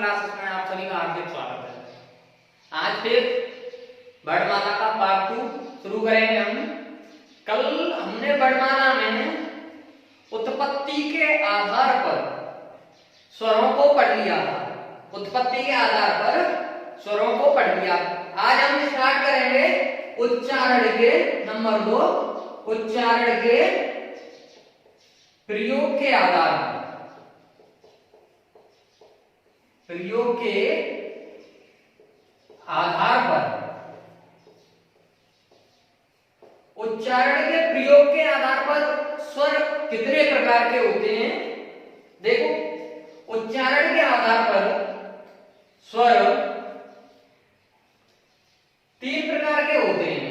Classes में आप सभी का हार्दिक स्वागत है। आज फिर वर्णमाला का पार्ट 2 शुरू करेंगे हम। कल हमने वर्णमाला में उत्पत्ति के आधार पर स्वरों को पढ़ लिया था। उत्पत्ति के आधार पर स्वरों को पढ़ लिया। आज हम स्टार्ट करेंगे उच्चारण के नंबर 2, उच्चारण के प्रयोग के आधार पर। प्रयोग के आधार पर उच्चारण के प्रयोग के आधार पर स्वर कितने प्रकार के होते हैं? देखो, उच्चारण के आधार पर स्वर 3 प्रकार के होते हैं।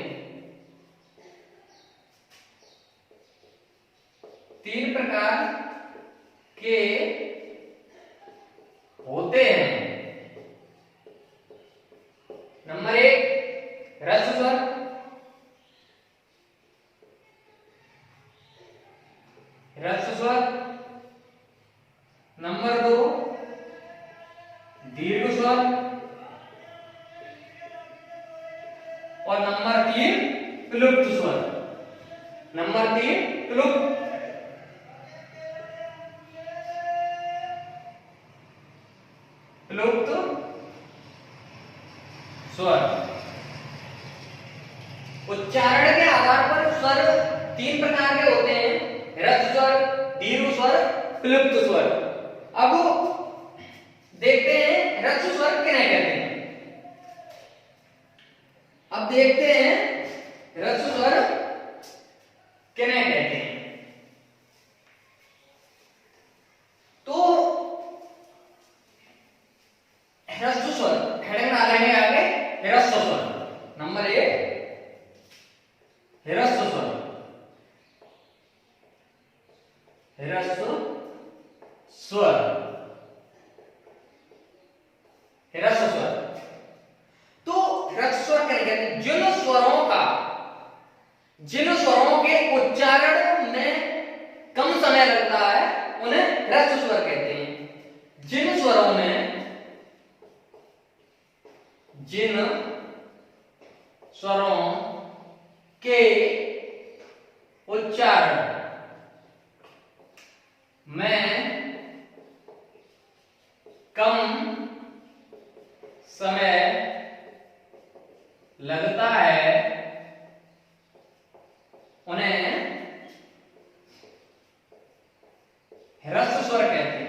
3 प्रकार के होते हैं। नंबर 1 ह्रस्व स्वर, ह्रस्व स्वर। नंबर 2 दीर्घ स्वर और नंबर 3 प्लुप्त स्वर। नंबर 3 प्लुप्त स्वर। उच्चारण के आधार पर स्वर 3 प्रकार के होते हैं, ह्रस्व स्वर, दीर्घ स्वर, प्लुप्त स्वर। अब देखते हैं ह्रस्व स्वर किन्हें कहते हैं। अब देखते हैं ह्रस्व स्वर किन्हें कहते हैं। तो ह्रस्व स्वर हेडिंग डालेंगे आगे ह्रस्व स्वर। नंबर 1 ह्रस्व स्वर, ह्रस्व स्वर, ह्रस्व स्वर। तो ह्रस्व स्वर क्या कहते हैं? जिन स्वरों के उच्चारण में कम समय लगता है उन्हें ह्रस्व स्वर कहते हैं। जिन स्वरों के उच्चारण में कम समय लगता है उन्हें ह्रस्व स्वर कहते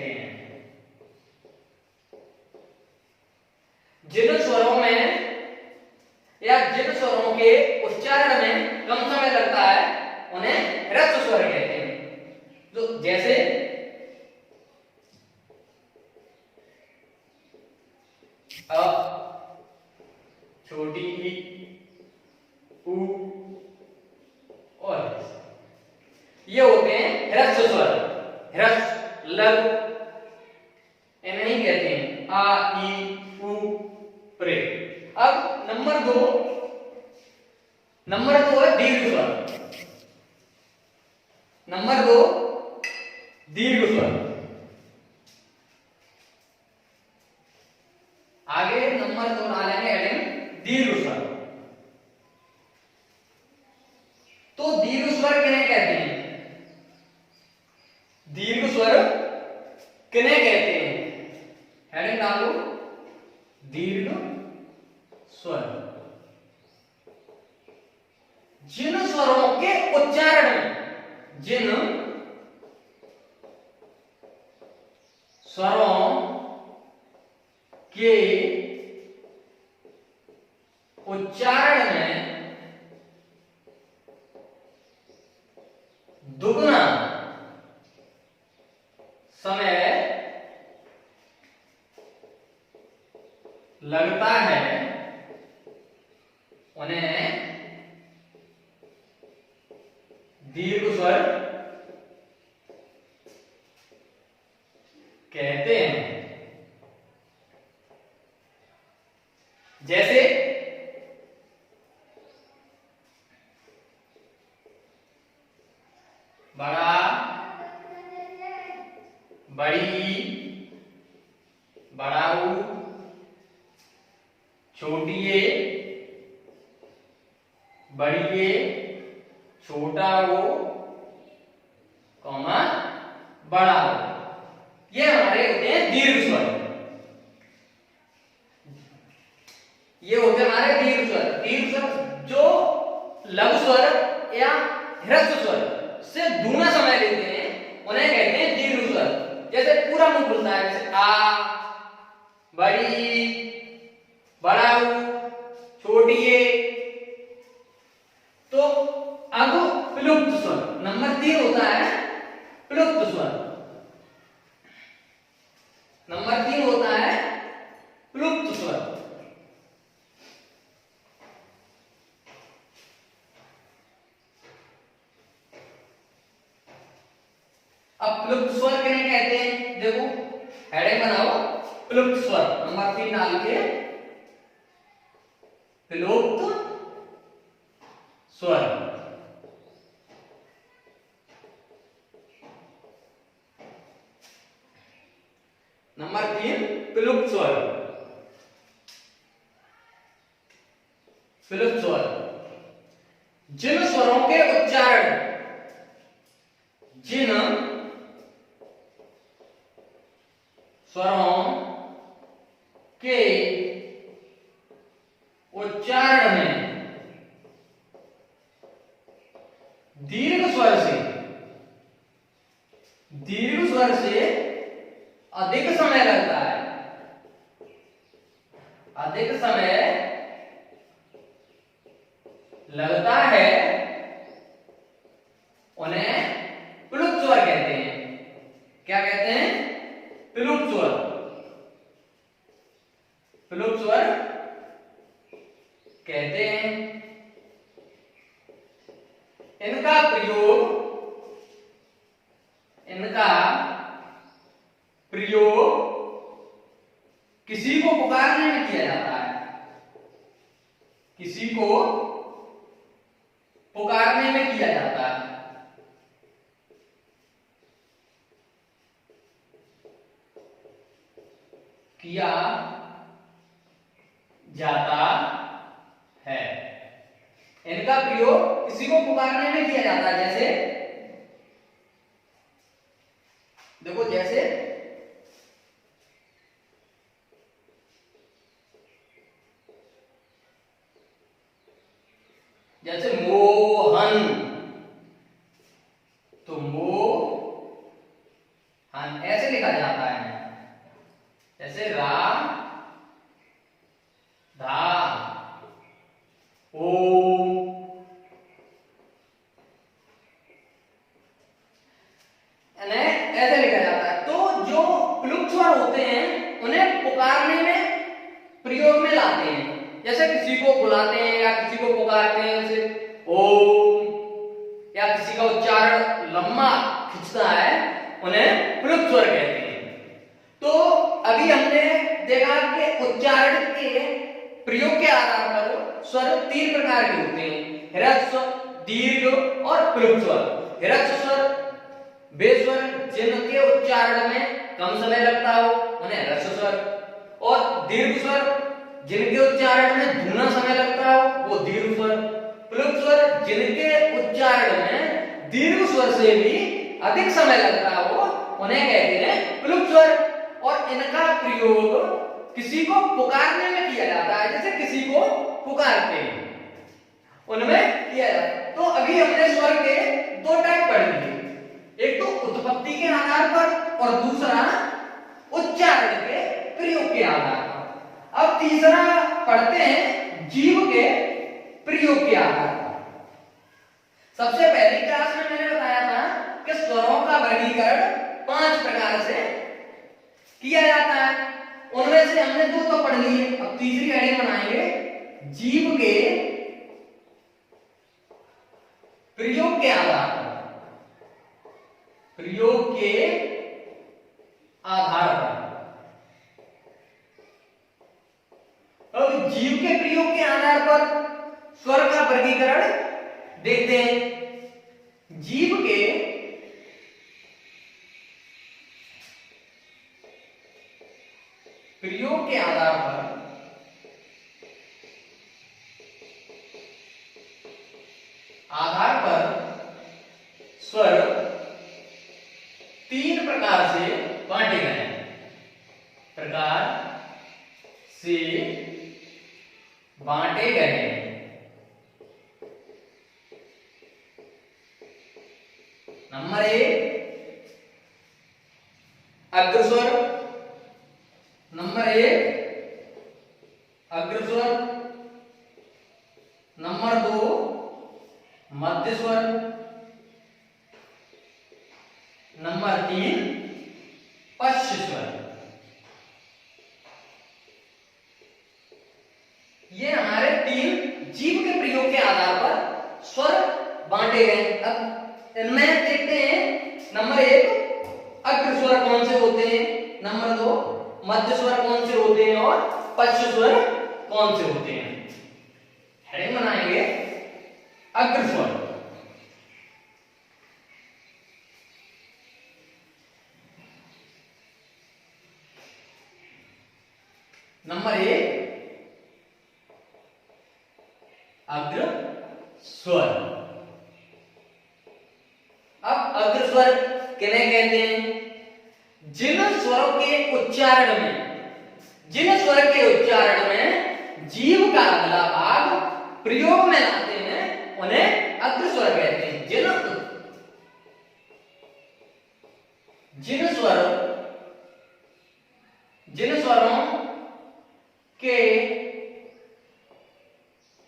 हैं। जिन स्वरों में या जिन स्वरों के उच्चारण में कम समय लगता है उन्हें ह्रस्व स्वर कहते हैं। तो जैसे अ, छोटी ई, उ और ये होते हैं ह्रस्व स्वर। ह्रस्व लघु इन्हें नहीं कहते हैं आ, ई, उ, प्रे। अब नंबर 2 है दीर्घ स्वर। नंबर 2 दीर्घ स्वर। आगे नंबर 2 डालेंगे हेडिंग दीर्घ स्वर। तो दीर्घ स्वर किन्हें कहते हैं? दीर्घ स्वर किन्हें कहते हैं? हेडिंग डालो दीर्घ स्वर। जिन स्वरों के उच्चारण में, जिन स्वरों के उच्चारण में दुगना समय लगता है उन्हें दीर्घ स्वर कहते हैं। जैसे बड़ा बड़ी, बड़ा ऊ, छोटी ए, बड़ी ए, छोटा ओ, कॉमा बड़ा ओ। ये हमारे होते हैं दीर्घ स्वर। ये होते हैं हमारे दीर्घ स्वर। दीर्घ स्वर जो लघु स्वर या ह्रस्व स्वर से दूना समय लेते हैं उन्हें कहते हैं दीर्घ स्वर। जैसे पूरा मुंह खुलता है, जैसे आ, बड़ी, बड़ा ऊ, छोटी ए। तो अब प्लुप्त स्वर नंबर 3 होता है प्लुप्त स्वर। नंबर 3 होता है प्लुप्त स्वर। अब प्लुप्त स्वर किन्हें कहते हैं? देखो हेडिंग बनाओ, प्लुप्त स्वर नंबर 3 डाल के, प्लुप्त स्वर। नंबर 3 प्लुप्त स्वर। प्लुप्त स्वर जिन स्वरों के उच्चारण, जिन स्वरों के उच्चारण में दीर्घ स्वर से अधिक समय लगता है, अधिक समय लगता है, उन्हें प्लुप्त स्वर कहते हैं। क्या कहते हैं? प्लुप्त स्वर। प्लुप्त स्वर कहते हैं। इनका प्रयोग किसी को पुकारने में किया जाता है, किसी को पुकारने में किया जाता है। किया जाता है। इनका प्रयोग किसी को पुकारने में किया जाता है। जैसे देखो, जैसे मोहन, तो मोहन ऐसे लिखा जाता है। जैसे राम, धा, ओम, ऐसे लिखा जाता है। तो जो प्लुप्त स्वर होते हैं उन्हें पुकारने में प्रयोग में लाते हैं। जैसे किसी को बुलाते हैं या किसी को पुकारते हैं, जैसे ओम, या किसी का उच्चारण लंबा खिंचता है, उन्हें प्लुप्त स्वर कहते हैं। तो अभी हमने देखा कि उच्चारण के प्रयोग के आधार पर स्वर 3 प्रकार के होते हैं, ह्रस्व, दीर्घ और प्लुप्त स्वर। ह्रस्व स्वर वे स्वर जिनके उच्चारण में कम समय लगता हो, उन्हें ह्रस्व स्वर। और दीर्घ स्वर जिनके उच्चारण में दूना समय लगता हो, वो दीर्घ स्वर। प्लुप्त स्वर जिनके उच्चारण में दीर्घ स्वर से भी अधिक समय लगता हो, उन्हें कहते हैं प्लुप्त स्वर। और इनका प्रयोग किसी को पुकारने में किया जाता है। जैसे किसी को पुकारते हैं, उनमें किया जाता है। तो अभी हमने स्वर के 2 टाइप पढ़ लिए, एक तो उत्पत्ति के आधार पर और दूसरा उच्चारण के प्रयोग के आधार पर। अब तीसरा पढ़ते हैं जीव के प्रयोग के आधार पर। सबसे पहली क्लास में मैंने बताया था कि स्वरों का वर्गीकरण 5 प्रकार से किया जाता है। उनमें से हमने 2 तो पढ़ लिए। अब तीसरी हेडिंग बनाएंगे, जीव के प्रयोग के आधार पर। प्रयोग के आधार पर। अब जीव के प्रयोग के आधार पर स्वर का वर्गीकरण देखते हैं। जीव के प्रयोग के आधार पर स्वर तीन प्रकार से बांटे गए हैं। नंबर एक अग्रस्वर, नंबर दो मध्य स्वर, नंबर तीन पश्च स्वर। ये हमारे तीन जीव के प्रयोग के आधार पर स्वर बांटे गए। अब इनमें देखते हैं, नंबर एक अग्रस्वर कौन से होते हैं, नंबर दो मध्य स्वर कौन से होते हैं और पश्च स्वर कौन से होते हैं। हेडिंग बनाएंगे अग्रस्वर। नंबर एक अग्रस्वर। अब अग्रस्वर किन्हें कहते हैं, जिन स्वरों के उच्चारण में जीव का अगला भाग प्रयोग में लाते हैं उन्हें अग्रस्वर कहते हैं। जिन स्वरों के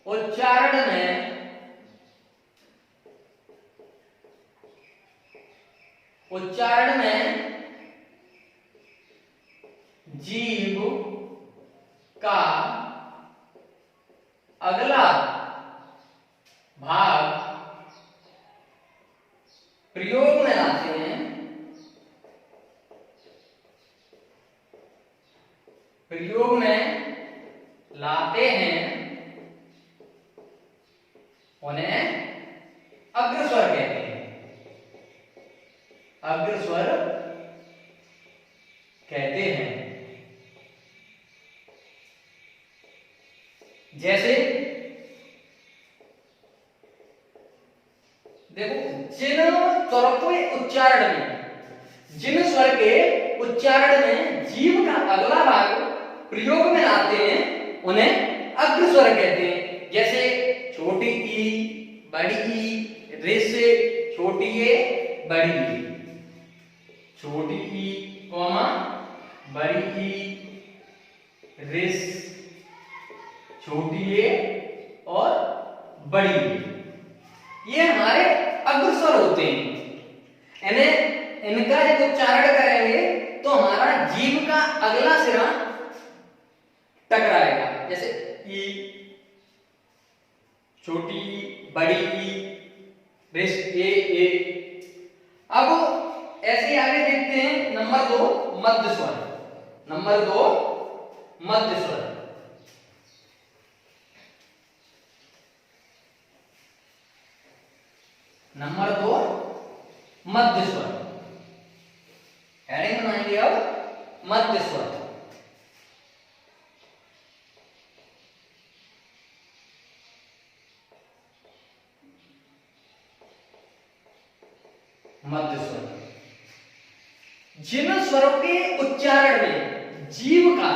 उच्चारण में जीव का अगला भाग प्रयोग में लाते हैं, उन्हें अग्रस्वर कहते हैं। जैसे देखो, जिन स्वर के उच्चारण में जीव का अगला भाग प्रयोग में लाते हैं उन्हें अग्रस्वर कहते हैं। जैसे छोटी ई, बड़ी ई, रिस, छोटी ए, बड़ी ई, छोटी ई कॉमा बड़ी ई, रिस, छोटी ए और बड़ी ई, ये हमारे अग्रस्वर होते हैं। इनका जब उच्चारण करेंगे तो हमारा जीव का अगला सिरा टकराएगा। जैसे ई, छोटी ई, बड़ी ई, रिस, ए। अब ऐसे आगे देखते हैं नंबर दो मध्य स्वर। नंबर दो मध्य स्वर। हेडिंग बनाएंगे अब मध्य स्वर। मध्य स्वर, जिन स्वरों के उच्चारण में जीव का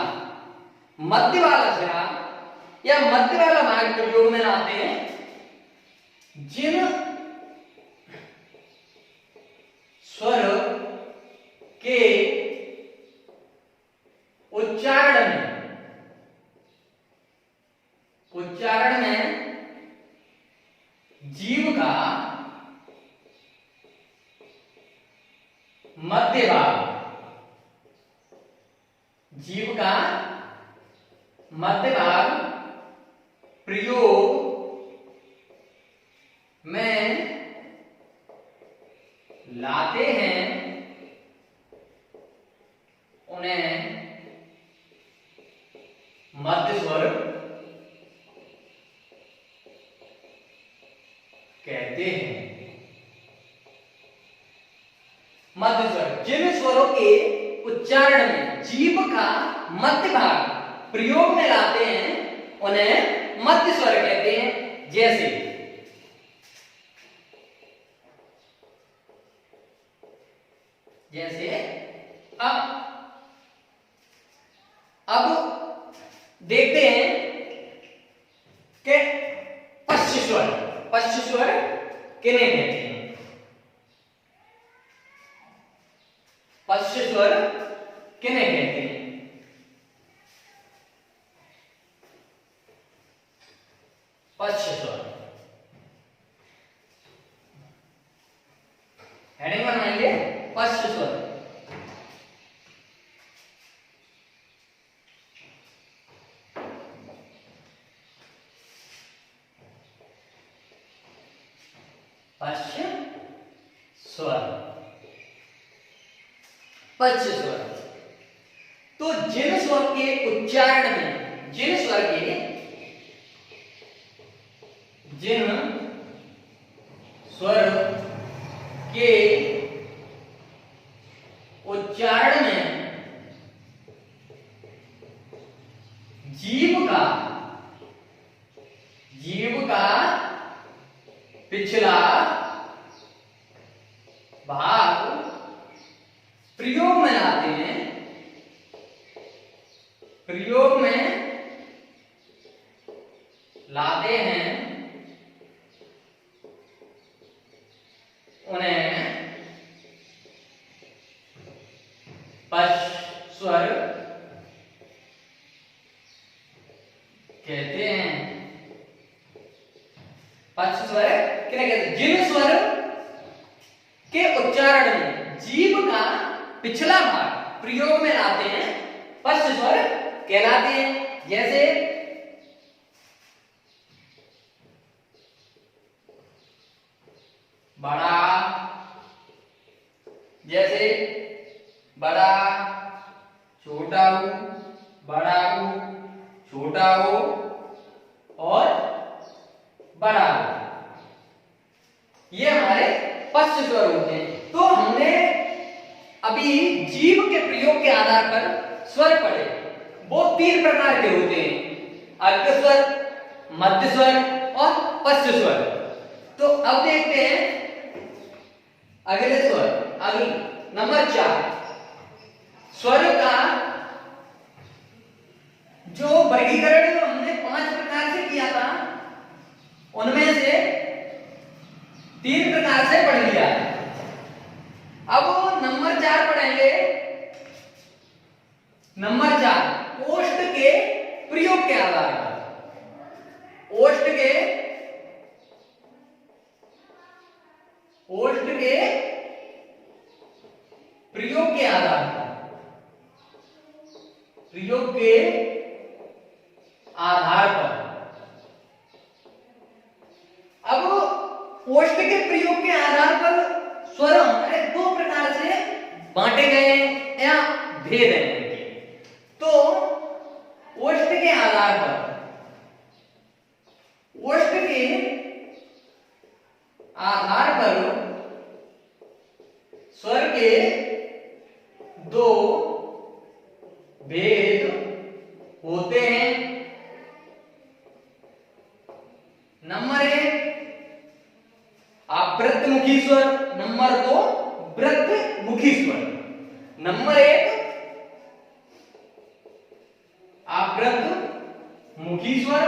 मध्य वाला सिरा या मध्य वाला भाग प्रयोग में लाते हैं, जिन स्वर के उच्चारण में जीव का मध्य भाग प्रयोग में लाते हैं उन्हें मध्य स्वर कहते हैं। मध्य स्वर, जिन स्वरों के उच्चारण में जीभ का मध्य भाग प्रयोग में लाते हैं उन्हें मध्य स्वर कहते हैं। जैसे अब देखते हैं कि पश्च स्वर किन्हें कहते हैं। पश्च स्वर किन्हें कहते हैं? पश्च स्वर हेडिंग बनाएंगे पश्च स्वर। पश्च स्वर, पश्च स्वर। तो जिन स्वर के उच्चारण में, जिन स्वर के उच्चारण में जीभ का पिछला भाग प्रयोग में लाते हैं, उन्हें पश्च स्वर कहते हैं। पश्च स्वर किन्हें कहते हैं? जिन स्वर के उच्चारण में जीभ का पिछला भाग प्रयोग में लाते हैं पश्च स्वर कहलाते हैं। जैसे बड़ा, जैसे बड़ा, छोटा ऊ, बड़ा ऊ, छोटा ओ और बड़ा ऊ, ये हमारे पश्च स्वर होते हैं। तो हमने अभी जीभ के प्रयोग के आधार पर स्वर पढ़े, वो 3 प्रकार के होते हैं, अर्क स्वर, मध्य स्वर और पश्च स्वर। तो अब देखते हैं अगले स्वर, अगले नंबर 4 स्वर का जो वर्गीकरण हमने 5 प्रकार से किया था, उनमें से 3 प्रकार से पढ़ लिया। अब नंबर 4 पढ़ेंगे। नंबर 4 ओष्ठ के प्रयोग के आधार पर, ओष्ठ के प्रयोग के आधार पर, अब ओष्ठ के प्रयोग के आधार पर स्वर हमारे 2 प्रकार से बांटे गए हैं या भेद हैं। तो ओष्ठ के आधार पर, स्वर के 2 भेद होते हैं। नंबर 1 आवृत्तमुखी स्वर, नंबर 2 वृत्तमुखी स्वर। नंबर 1 आवृत्तमुखी स्वर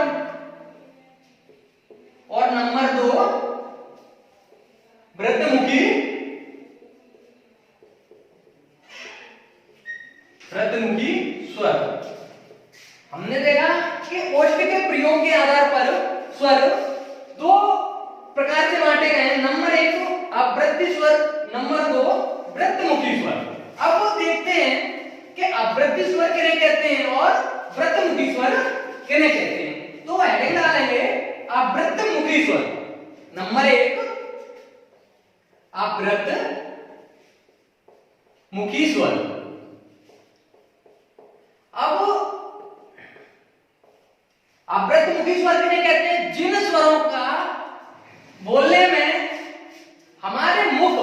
और नंबर 2 वृत्तमुखी स्वर। हमने देखा कि ओष्ठ के प्रयोग के आधार पर स्वर 2 प्रकार से बांटे गए हैं। नंबर 1 आवृत्ति स्वर, नंबर 2 वृत्तमुखी स्वर। अब वो देखते हैं कि आवृत्ति स्वर किन्हें कहते हैं और वृत्तमुखी स्वर किन्हें कहते हैं। तो हेडिंग डालेंगे आवृत्तमुखी स्वर। नंबर 1 आवृत्तमुखी स्वर। अब आवृत्तमुखी स्वर किन्हें कहते हैं? जिन स्वरों का बोलने में हमारे मुख,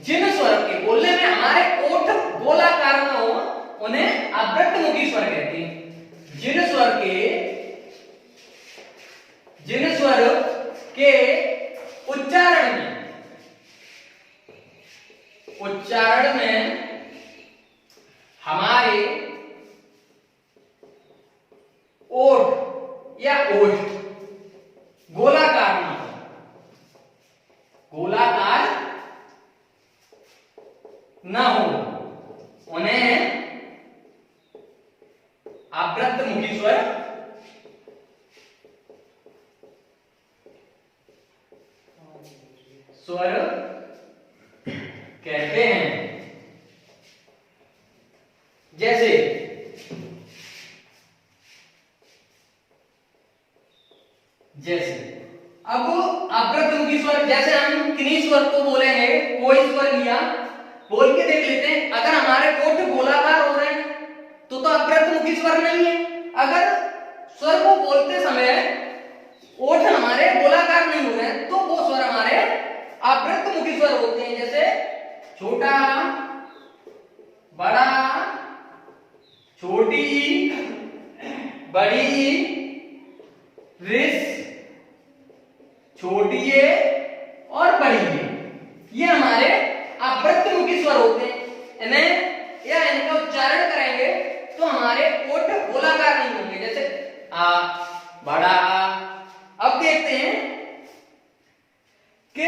जिन स्वर के बोलने में हमारे ओठ गोलाकार में उच्चारण में हमारे ओठ या ओष्ठ गोलाकार न हो, गोलाकार न हो, उन्हें आवृत्तमुखी स्वर कहते हैं। जैसे अब आवृत्तमुखी स्वर, जैसे हम किन्हीं स्वर को बोलेंगे, कोई स्वर लिया, बोल के देख लेते हैं। अगर हमारे ओठ गोलाकार हो रहे हैं तो आवृत्तमुखी स्वर नहीं है। अगर स्वर को बोलते समय ओठ हमारे गोलाकार नहीं हो रहे हैं तो वो स्वर हमारे आवृत्तमुखी स्वर होते हैं। जैसे छोटा, बड़ा, छोटी, बड़ी, रिस, छोटी ए और बड़ी ए, ये हमारे आवृत्तमुखी स्वर होते हैं। इन्हें या इनका उच्चारण करेंगे तो हमारे ओठ गोलाकार नहीं होंगे। जैसे आ, बड़ा आ। अब देखते हैं कि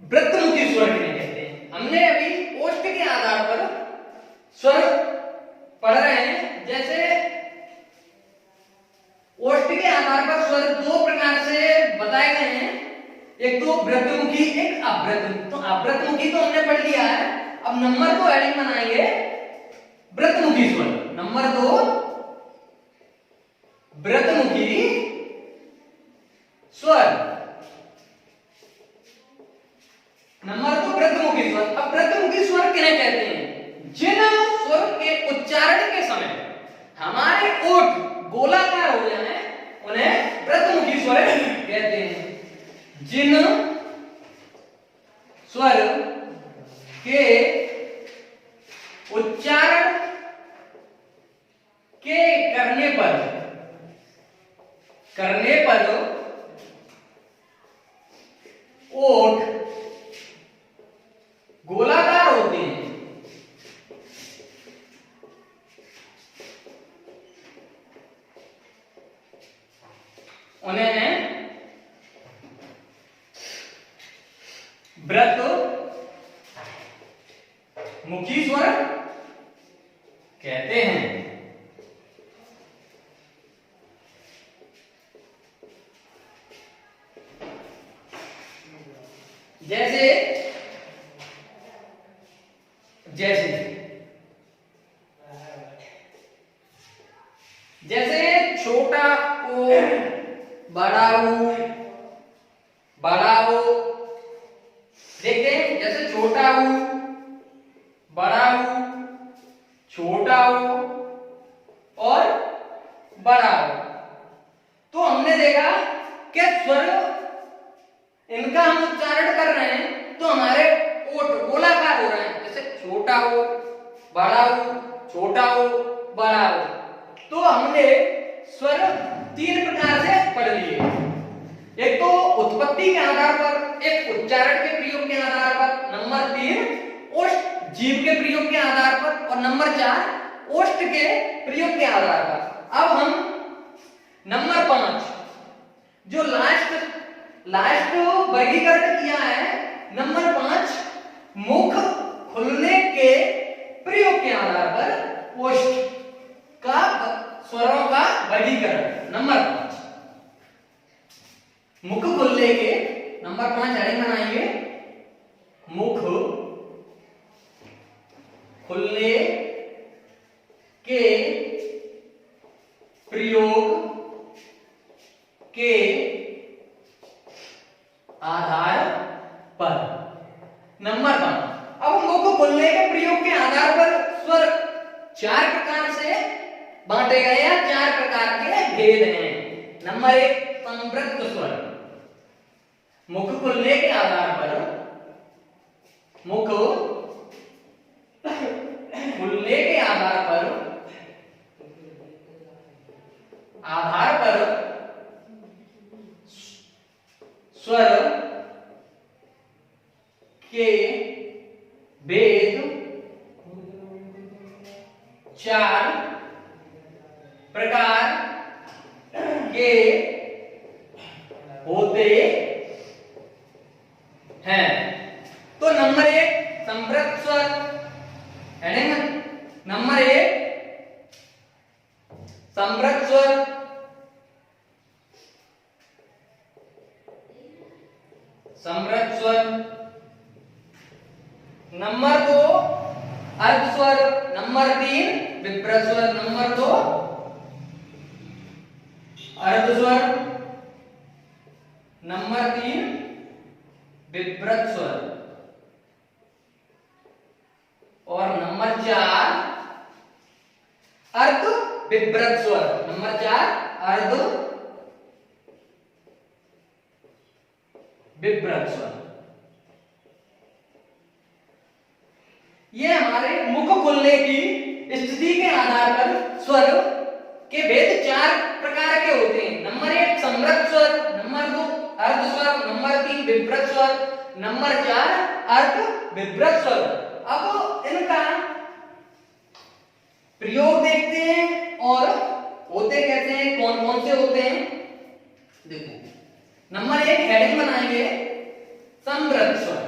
वृत्तमुखी स्वर किन्हें कहते हैं। हमने अभी ओष्ठ के आधार पर स्वर पढ़ रहे हैं। जैसे ओष्ठ के आधार पर स्वर दो प्रकार से बताए गए हैं, एक तो वृत्तमुखी, एक अवृत्तमुखी। तो अवृत्तमुखी तो हमने पढ़ लिया है। अब नंबर 2 हेडिंग बनाएंगे वृत्तमुखी स्वर। नंबर 2 वृत्तमुखी स्वर। नंबर 2 वृत्तमुखी स्वर। अब वृत्तमुखी स्वर किन्हें कहते हैं? जिन स्वर के उच्चारण के समय हमारे ओठ गोलाकार हो जाए उन्हें वृत्तमुखी स्वर कहते हैं। जिन स्वर के उच्चारण के करने पर ओठ गोलाकार होते हैं, उन्हें वृत्तमुखी स्वर कहते हैं। जैसे जैसे जैसे छोटा ओ, बड़ा ओ, बड़ा ओ। देखते हैं, जैसे छोटा ओ, बड़ा ओ, छोटा ओ और बड़ा ओ। तो हमने देखा कि स्वर इनका हम उच्चारण कर रहे हैं तो हमारे ओठ गोलाकार हो रहे हैं। जैसे छोटा हो, बड़ा हो, छोटा हो, बड़ा हो। तो हमने स्वर 3 प्रकार से पढ़ लिए। एक तो उत्पत्ति के आधार पर, एक उच्चारण के प्रयोग के आधार पर, नंबर 3 ओष्ठ जीव के प्रयोग के आधार पर और नंबर 4 ओष्ठ के प्रयोग के आधार पर। अब हम नंबर 5 जो लास्ट वर्गीकरण किया है, नंबर 5 मुख खुलने के प्रयोग के आधार पर ओष्ठ का स्वरों का वर्गीकरण। नंबर 5 मुख खुलने के, नंबर 5 हेडिंग बनाएंगे मुख खुलने के प्रयोग के आधार पर। नंबर 5 अब मुख खुलने के प्रयोग के आधार पर स्वर 4 प्रकार से बांटे गए हैं, 4 प्रकार के भेद हैं। नंबर 1 संवृत्त स्वर। मुख खुलने के आधार पर, मुख खुलने के आधार पर स्वर के भेद 4 प्रकार के होते हैं। तो नंबर 1 समृद्ध स्वर, हेडिंग नंबर 1 समृद्ध स्वर, समृद्ध स्वर। नंबर 2 अर्ध स्वर, नंबर 3 विभ्रत स्वर, नंबर 2 अर्ध स्वर, नंबर 3 विभ्रत स्वर और नंबर 4 अर्ध विभ्रत स्वर, नंबर 4 अर्ध विभ्रत स्वर। ये हमारे मुख खुलने की स्थिति के आधार पर स्वर के भेद 4 प्रकार के होते हैं। नंबर 1 समृद्ध स्वर, नंबर 2 अर्ध स्वर, नंबर 3 विभ्रत स्वर, नंबर 4 अर्ध विभ्रत स्वर। अब इनका प्रयोग देखते हैं और होते कैसे हैं, कौन कौन से होते हैं। देखो नंबर 1 हेडिंग बनाएंगे समृद्ध स्वर।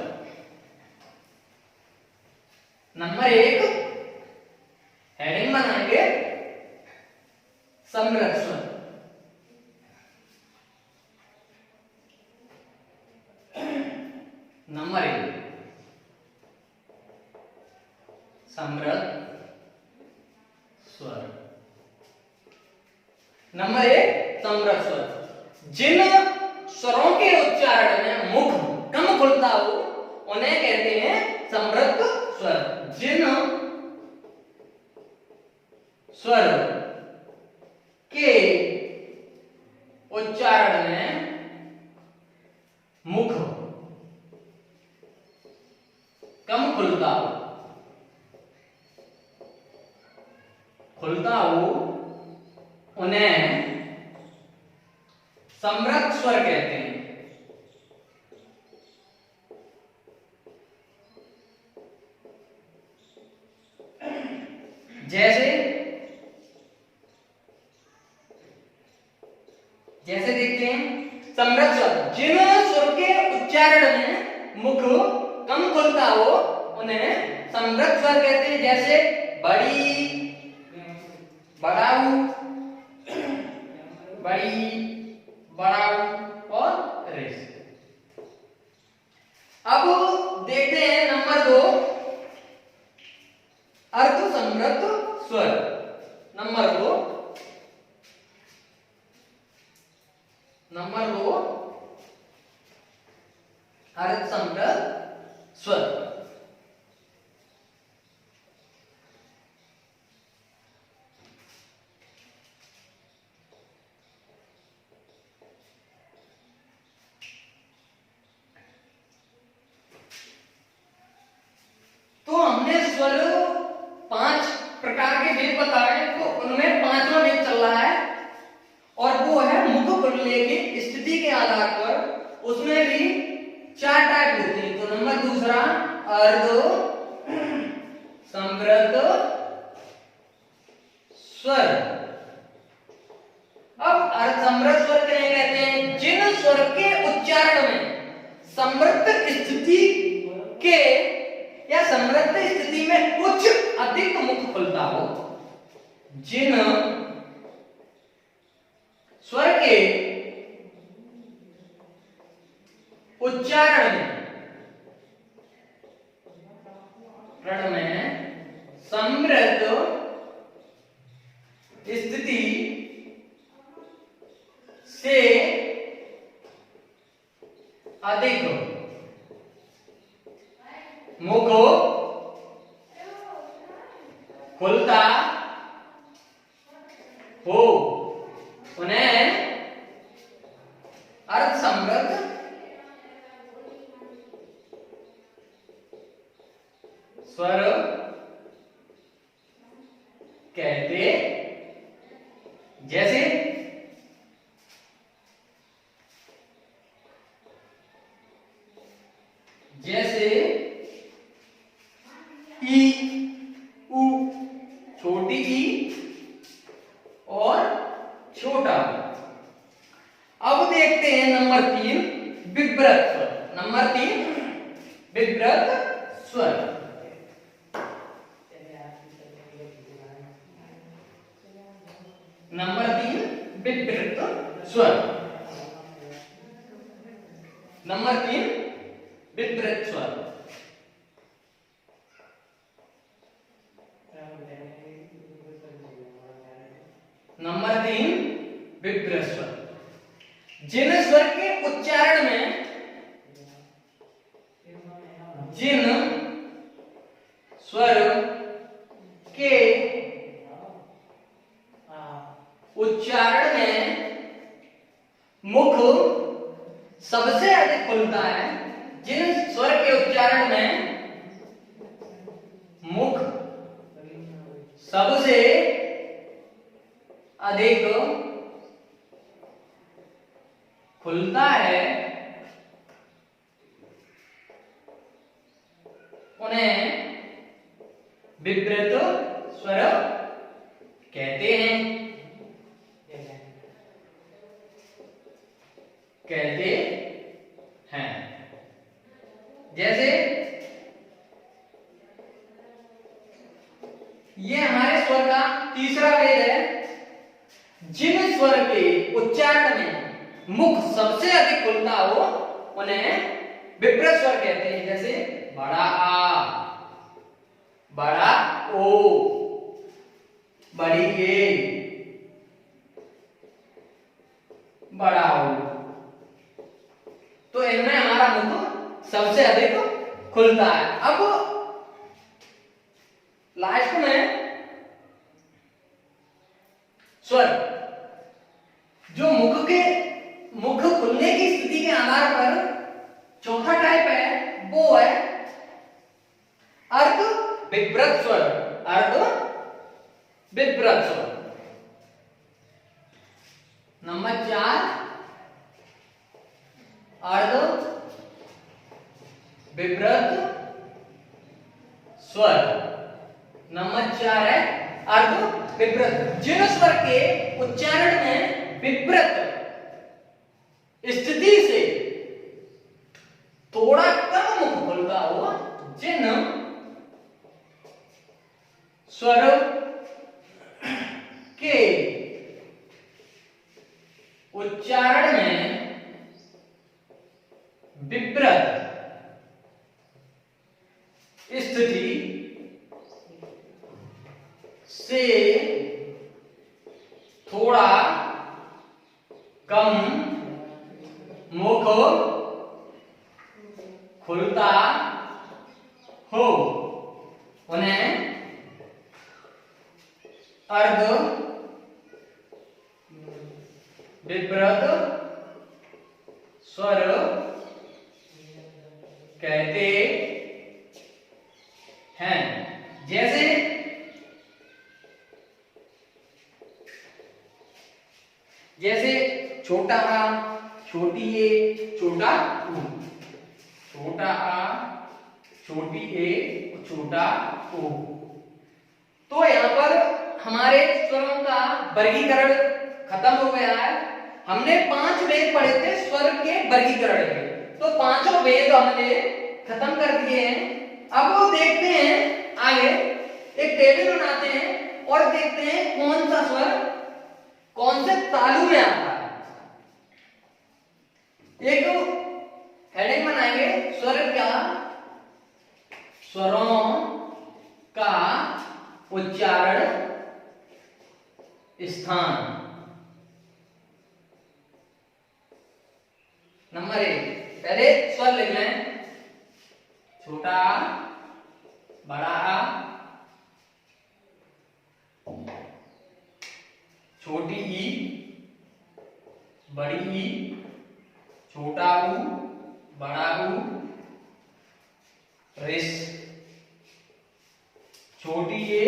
नंबर 1 हेडिंग बनाएंगे समृद्ध स्वर। नंबर 1 समृद्ध स्वर। नंबर 1 समृद्ध स्वर। जिन स्वरों के उच्चारण में मुख कम खुलता हो उन्हें कहते हैं समृद्ध स्वर। जिन स्वर के उच्चारण में मुख कम खुलता हो उन्हें समृद्ध स्वर कहते हैं। जैसे देखते हैं समृद्ध स्वर, जिन स्वर के उच्चारण में मुख कम खुलता हो उन्हें समृद्ध स्वर कहते हैं। जैसे बड़ी, बड़ाऊ, बड़ी, बड़ाऊ और रेस। अब देखते हैं नंबर 2 अर्ध समृद्ध स्वर। नंबर 2 अर्ध समृद्ध स्वर। तो हमने स्वर 5 प्रकार के भेद बताए, तो उनमें 5वां भेद चल रहा है और वो है मुख खुलने की स्थिति के आधार पर। उसमें भी 4 टाइप होते हैं। तो नंबर 2 अर्ध समृद्ध स्वर। अब अर्ध समृद्ध स्वर किन्हें कहते हैं? जिन स्वर के उच्चारण में समृद्ध स्थिति के या समृद्ध स्थिति में उच्च अधिक मुख खुलता हो। जिन स्वर के उच्चारण में समृद्ध स्थिति से अधिक मुख खुलता हो उन्हें अर्ध समृद्ध स्वर कहते। जैसे ई, उ छोटे छोटी ई और छोटा ऊ। अब देखते हैं नंबर 3 विव्रत स्वर। नंबर 3 विव्रत स्वर। नंबर 3 विव्रत स्वर। नंबर 3 विव्रत स्वर। नंबर 3 विव्रत स्वर। जिन स्वर के उच्चारण में जिन स्वर के उच्चारण में मुख सबसे अधिक खुलता है, जिन स्वर के उच्चारण में मुख सबसे अधिक खुलता है, उन्हें विव्रत स्वर कहते हैं। जैसे ये हमारे स्वर का तीसरा वेद है। जिन स्वर के उच्चारण में मुख सबसे अधिक खुलता हो, उन्हें विव्रत स्वर कहते हैं। जैसे बड़ा आ, बड़ा ओ, बड़ी ए, बड़ा ओ। तो इनमें हमारा मुख सबसे अधिक खुलता है। अब लास्ट में स्वर जो मुख खुलने की स्थिति के आधार पर चौथा टाइप है, वो है अर्ध विव्रत स्वर। अर्ध विव्रत स्वर। नंबर 4 अर्ध विव्रत स्वर। नंबर 4 है अर्ध विव्रत। जिन स्वर के उच्चारण में विव्रत स्थिति से थोड़ा कम मुख खुलता हो, जिन स्वर के उच्चारण में विव्रत स्थिति से थोड़ा कम मुख खुलता हो, उन्हें अर्ध विव्रत स्वर कहते हैं। जैसे छोटा आ, छोटी ए, छोटा ऊ। छोटा आ, छोटी ए, छोटा ऊ। तो यहाँ पर हमारे स्वरों का वर्गीकरण खत्म हो गया है। हमने 5 वेद पढ़े थे स्वर के वर्गीकरण के, तो 5 वेद हमने खत्म कर दिए हैं। अब वो देखते हैं आगे, एक टेबल बनाते हैं और देखते हैं कौन सा स्वर कौन से तालु में आता है। एक हेडिंग बनाएंगे स्वरों का उच्चारण स्थान। नंबर 1 पहले स्वर लिख लें। छोटा आ, बड़ा आ, छोटी ई, बड़ी ई, छोटा ऊ, बड़ा ऊ, रिस, छोटी ए,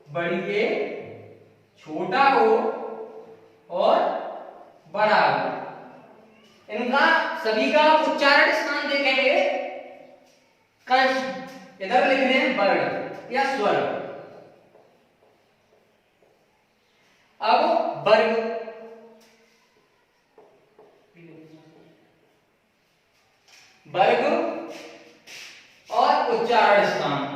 बड़ी ए, छोटा ओ और बड़ा ओ। इनका सभी का उच्चारण स्थान देखेंगे। कंठ इधर लिख रहे हैं वर्ण या स्वर, वर्ग, वर्ग और उच्चारण स्थान।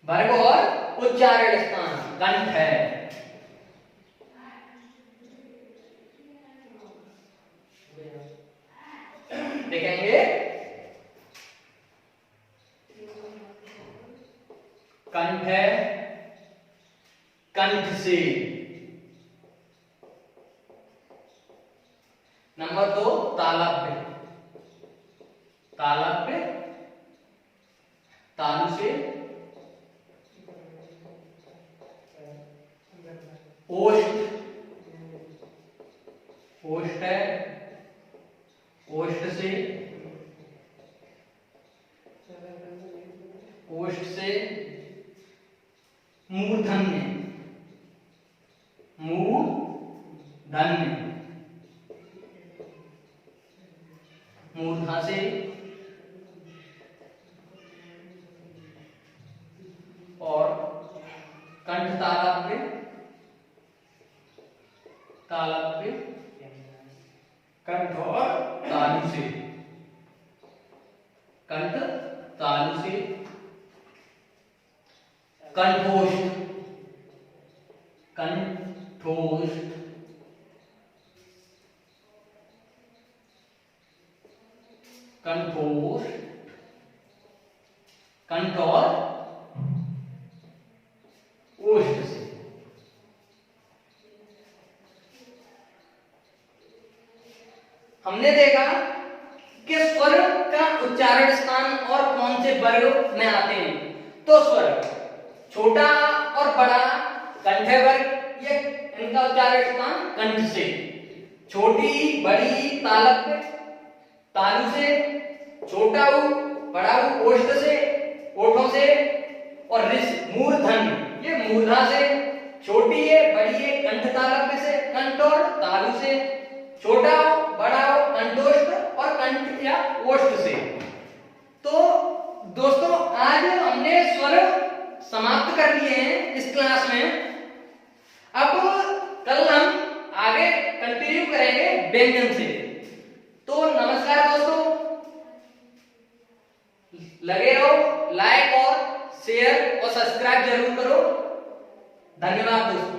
वर्ग और उच्चारण स्थान कंठ है। देखेंगे कंठ है, कंठ से। नंबर 2 तालव्य, तालव्य तालु से। ओष्ठ, ओष्ठ है, ओष्ठ से, ओष्ठ से मूर्धन्य, मूर्धन्य, मूर्धा से और कंठ तालव्य, तालव्य कंठ और तालु से, कंठ तालु से कंठोष्ठ, कंठोष्ठ, कंठोष्ठ, कंठ और ओष्ठ से। हमने देखा कि स्वर का उच्चारण स्थान और कौन से वर्ग में आते हैं। तो स्वर छोटा और बड़ा कंठ वर्ग, ये इनका उच्चारण स्थान कंठ से। छोटी बड़ी तालव्य तालु से, छोटा उ बड़ा उ ओष्ठ से, ओठों से, और रिस मूर्धन्य ये मूर्धा से। छोटी है बड़ी है कंठ तालव्य से, कंठ और तालु से। छोटा हो बड़ा हो कंठोष्ठ और कंठ या ओष्ठ से। तो दोस्तों आज हमने स्वर समाप्त कर लिए हैं इस क्लास में। अब कल हम आगे कंटिन्यू करेंगे व्यंजन से। तो नमस्कार दोस्तों, लगे रहो, लाइक और शेयर और सब्सक्राइब जरूर करो। धन्यवाद दोस्तों।